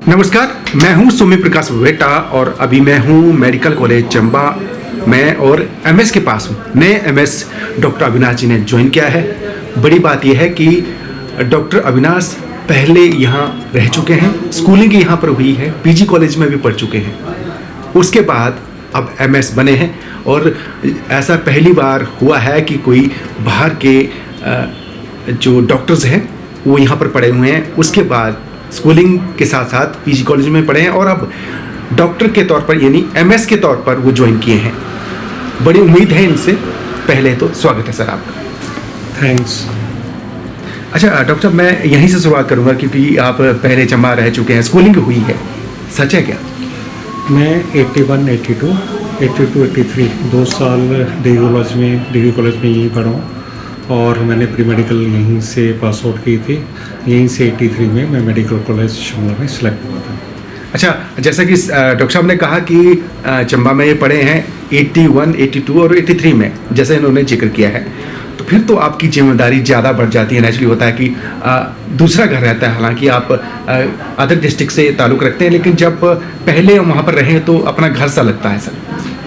नमस्कार, मैं हूं सोमी प्रकाश वेटा और अभी मैं हूं मेडिकल कॉलेज चंबा में और एमएस के पास हूं। नए एमएस डॉक्टर अविनाश जी ने ज्वाइन किया है। बड़ी बात यह है कि डॉक्टर अविनाश पहले यहां रह चुके हैं, स्कूलिंग यहां पर हुई है, पीजी कॉलेज में भी पढ़ चुके हैं। उसके बाद अब एमएस बने हैं और ऐसा पहली बार हुआ है कि कोई बाहर के जो डॉक्टर्स हैं वो यहाँ पर पढ़े हुए हैं। उसके बाद स्कूलिंग के साथ साथ पीजी कॉलेज में पढ़े हैं और अब डॉक्टर के तौर पर यानी एमएस के तौर पर वो ज्वाइन किए हैं। बड़ी उम्मीद है इनसे। पहले तो स्वागत है सर आपका। थैंक्स। अच्छा डॉक्टर, मैं यहीं से शुरुआत करूंगा क्योंकि आप पहले चंबा रह चुके हैं, स्कूलिंग हुई है, सच है क्या? मैं 81, 82, 83 2 साल डिग्री कॉलेज में यहीं पढ़ा हूँ और मैंने प्री मेडिकल यहीं से पास आउट की थी। यहीं से 83 में मैं मेडिकल कॉलेज शिमला में सिलेक्ट हुआ था। अच्छा, जैसा कि डॉक्टर साहब ने कहा कि चंबा में ये पढ़े हैं 81, 82 और 83 में, जैसे इन्होंने जिक्र किया है, तो फिर तो आपकी जिम्मेदारी ज़्यादा बढ़ जाती है। नेचुरली होता है कि दूसरा घर रहता है, हालांकि आप अदर डिस्ट्रिक्ट से ताल्लुक़ रखते हैं, लेकिन जब पहले वहाँ पर रहें तो अपना घर सा लगता है सर।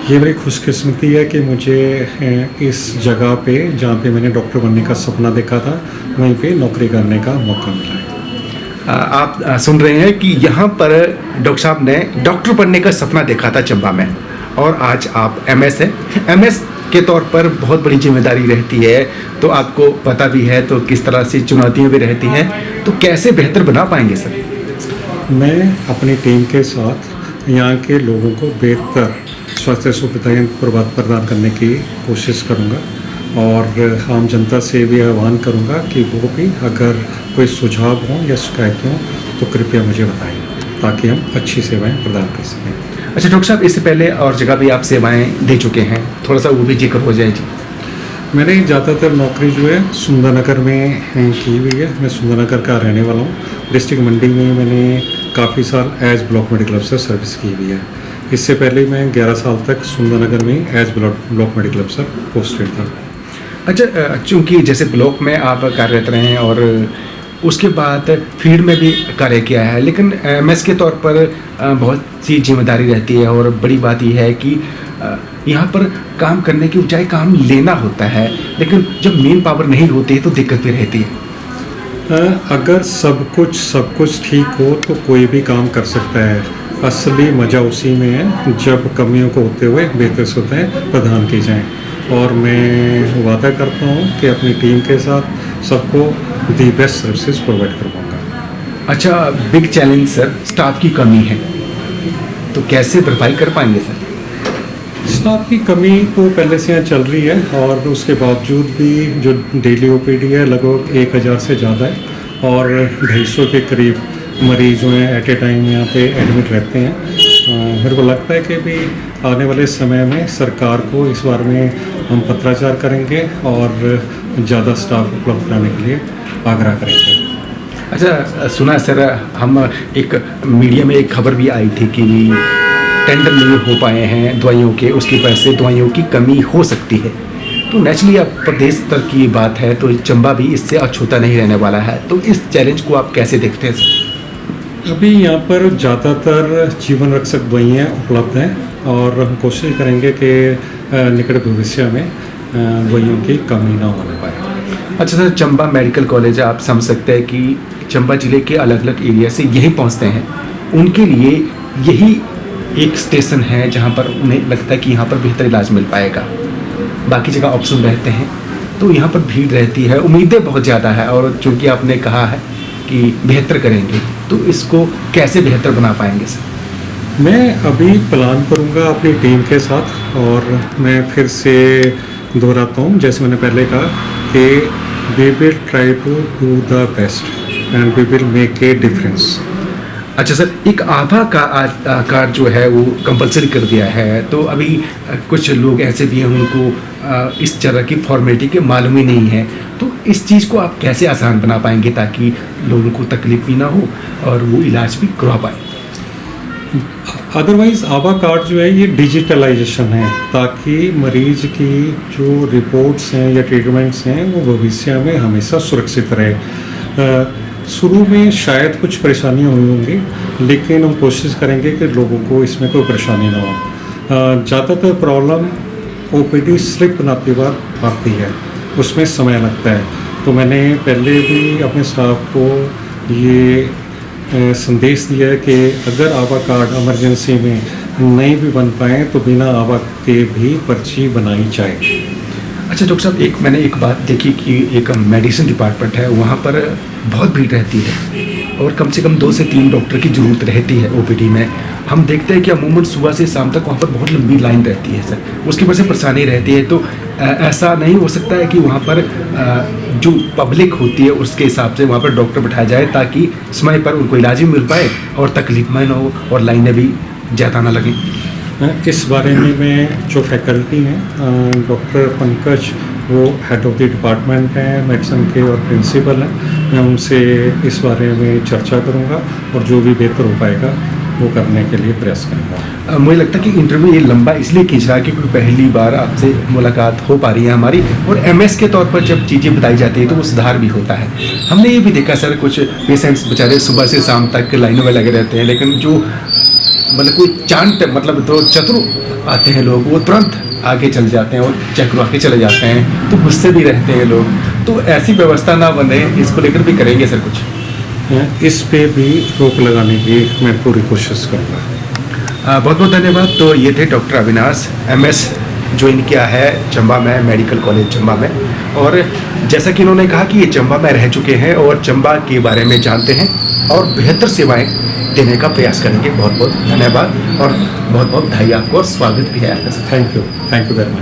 ये मेरी खुशकिस्मती है कि मुझे इस जगह पे जहाँ पे मैंने डॉक्टर बनने का सपना देखा था वहीं पे नौकरी करने का मौका मिला है। आप सुन रहे हैं कि यहाँ पर डॉक्टर साहब ने डॉक्टर बनने का सपना देखा था चंबा में और आज आप एमएस हैं। एमएस के तौर पर बहुत बड़ी जिम्मेदारी रहती है, तो आपको पता भी है तो किस तरह से चुनौतियाँ भी रहती हैं, तो कैसे बेहतर बना पाएंगे सर? मैं अपनी टीम के साथ यहाँ के लोगों को बेहतर स्वास्थ्य सुविधाएं प्रदान करने की कोशिश करूंगा और आम जनता से भी आह्वान करूंगा कि वो भी अगर कोई सुझाव हो या शिकायत हो तो कृपया मुझे बताएं ताकि हम अच्छी सेवाएं प्रदान कर सकें। अच्छा डॉक्टर साहब, इससे पहले और जगह भी आप सेवाएं दे चुके हैं, थोड़ा सा वो भी जिक्र हो जाए जी। मैंने ज़्यादातर नौकरी जो है सुंदरनगर में की हुई है। मैं सुंदरनगर का रहने वाला हूँ। डिस्ट्रिक्ट मंडी में मैंने काफ़ी साल एज ब्लॉक मेडिकल अफसर सर्विस की हुई है। इससे पहले मैं 11 साल तक सुंदरनगर में एज ब्लॉक मेडिकल अफसर पोस्टेड था। अच्छा, चूँकि जैसे ब्लॉक में आप कार्यरत रहे हैं और उसके बाद फील्ड में भी कार्य किया है, लेकिन एमएस के तौर पर बहुत सी जिम्मेदारी रहती है और बड़ी बात यह है कि यहाँ पर काम करने की बजाय काम लेना होता है, लेकिन जब मेन पावर नहीं होती है तो दिक्कत भी रहती है। अगर सब कुछ ठीक हो तो कोई भी काम कर सकता है। असली मज़ा उसी में है जब कमियों को होते हुए बेहतर सुविधाएं प्रदान की जाएं और मैं वादा करता हूं कि अपनी टीम के साथ सबको दी बेस्ट सर्विसेज प्रोवाइड करवाऊंगा। अच्छा, बिग चैलेंज सर, स्टाफ की कमी है, तो कैसे भरपाई कर पाएंगे सर? स्टाफ की कमी तो पहले से यहाँ चल रही है और उसके बावजूद भी जो डेली ओपीडी है लगभग 1000 से ज़्यादा है और 250 के करीब मरीज जो हैं एट ए टाइम यहाँ पे एडमिट रहते हैं। मेरे को लगता है कि भी आने वाले समय में सरकार को इस बारे में हम पत्राचार करेंगे और ज़्यादा स्टाफ उपलब्ध कराने के लिए आग्रह करेंगे। अच्छा, सुना सर, हम एक मीडिया में एक खबर भी आई थी कि टेंडर नहीं हो पाए हैं दवाइयों के, उसकी वजह से दवाइयों की कमी हो सकती है। तो नेचुरली अब प्रदेश स्तर की बात है तो चंबा भी इससे अछूता नहीं रहने वाला है, तो इस चैलेंज को आप कैसे देखते हैं सर? अभी यहाँ पर ज़्यादातर जीवन रक्षक दवाइयाँ उपलब्ध हैं और हम कोशिश करेंगे कि निकट भविष्य में दवाइयों की कमी ना होने पाए। अच्छा सर, चंबा मेडिकल कॉलेज आप समझ सकते हैं कि चंबा ज़िले के अलग अलग एरिया से यहीं पहुँचते हैं, उनके लिए यही एक स्टेशन है जहाँ पर उन्हें लगता है कि यहाँ पर बेहतर इलाज मिल पाएगा। बाकी जगह ऑप्शन रहते हैं तो यहाँ पर भीड़ रहती है, उम्मीदें बहुत ज़्यादा है और चूँकि आपने कहा है कि बेहतर करेंगे, तो इसको कैसे बेहतर बना पाएंगे सर? मैं अभी प्लान करूंगा अपनी टीम के साथ और मैं फिर से दोहराता हूँ जैसे मैंने पहले कहा कि we will try to do the best and we will make a difference. अच्छा सर, एक आभा का कार्ड जो है वो कंपलसरी कर दिया है, तो अभी कुछ लोग ऐसे भी हैं उनको इस तरह की फॉर्मेलिटी के मालूम ही नहीं है, तो इस चीज़ को आप कैसे आसान बना पाएंगे ताकि लोगों को तकलीफ भी ना हो और वो इलाज भी करवा पाए? अदरवाइज़ आभा कार्ड जो है ये डिजिटलाइजेशन है ताकि मरीज की जो रिपोर्ट्स हैं या ट्रीटमेंट्स हैं वो भविष्य में हमेशा सुरक्षित रहे। शुरू में शायद कुछ परेशानियाँ हुई होंगी, लेकिन हम कोशिश करेंगे कि लोगों को इसमें कोई परेशानी ना हो। ज़्यादातर प्रॉब्लम ओपीडी स्लिप बनाते वक्त आती है, उसमें समय लगता है। तो मैंने पहले भी अपने स्टाफ को ये संदेश दिया है कि अगर आभा कार्ड इमरजेंसी में नहीं भी बन पाए तो बिना आभा के भी पर्ची बनाई जाए। अच्छा डॉक्टर साहब, मैंने एक बात देखी कि एक मेडिसिन डिपार्टमेंट है, वहाँ पर बहुत भीड़ रहती है और कम से कम 2 से 3 डॉक्टर की ज़रूरत रहती है ओपीडी में। हम देखते हैं कि अमूमन सुबह से शाम तक वहाँ पर बहुत लंबी लाइन रहती है सर, उसकी वजह से परेशानी रहती है। तो ऐसा नहीं हो सकता है कि वहाँ पर जो पब्लिक होती है उसके हिसाब से वहाँ पर डॉक्टर बिठाया जाए ताकि समय पर उनको इलाज भी मिल पाए और तकलीफ में ना हो और लाइनें भी ज़्यादा ना लगें? इस बारे में मैं जो फैकल्टी हैं, डॉक्टर पंकज वो हेड ऑफ द डिपार्टमेंट हैं मेडिसिन के और प्रिंसिपल हैं, मैं उनसे इस बारे में चर्चा करूंगा और जो भी बेहतर हो पाएगा वो करने के लिए प्रयास करूंगा। मुझे लगता है कि इंटरव्यू ये लंबा इसलिए खींच रहा है क्योंकि पहली बार आपसे मुलाकात हो पा रही है हमारी, और एमएस के तौर पर जब चीज़ें बताई जाती है तो वो सुधार भी होता है। हमने ये भी देखा सर, कुछ पेशेंट्स बेचारे सुबह से शाम तक लाइनों में लगे रहते हैं, लेकिन जो मतलब कोई चांट मतलब तो चतुर आते हैं लोग, वो तुरंत आगे चल जाते हैं और चेक करवा के चले जाते हैं, तो गुस्से भी रहते हैं लोग। तो ऐसी व्यवस्था ना बने, इसको लेकर भी करेंगे सर कुछ? इस पे भी रोक लगाने की मैं पूरी कोशिश करूँगा। बहुत बहुत धन्यवाद। तो ये थे डॉक्टर अविनाश, एमएस ज्वाइन किया है चंबा में, मेडिकल कॉलेज चंबा में, और जैसा कि इन्होंने कहा कि ये चंबा में रह चुके हैं और चंबा के बारे में जानते हैं और बेहतर सेवाएं देने का प्रयास करेंगे। बहुत बहुत धन्यवाद और बहुत बहुत बधाई आपको और स्वागत भी है आपका। Thank you very much.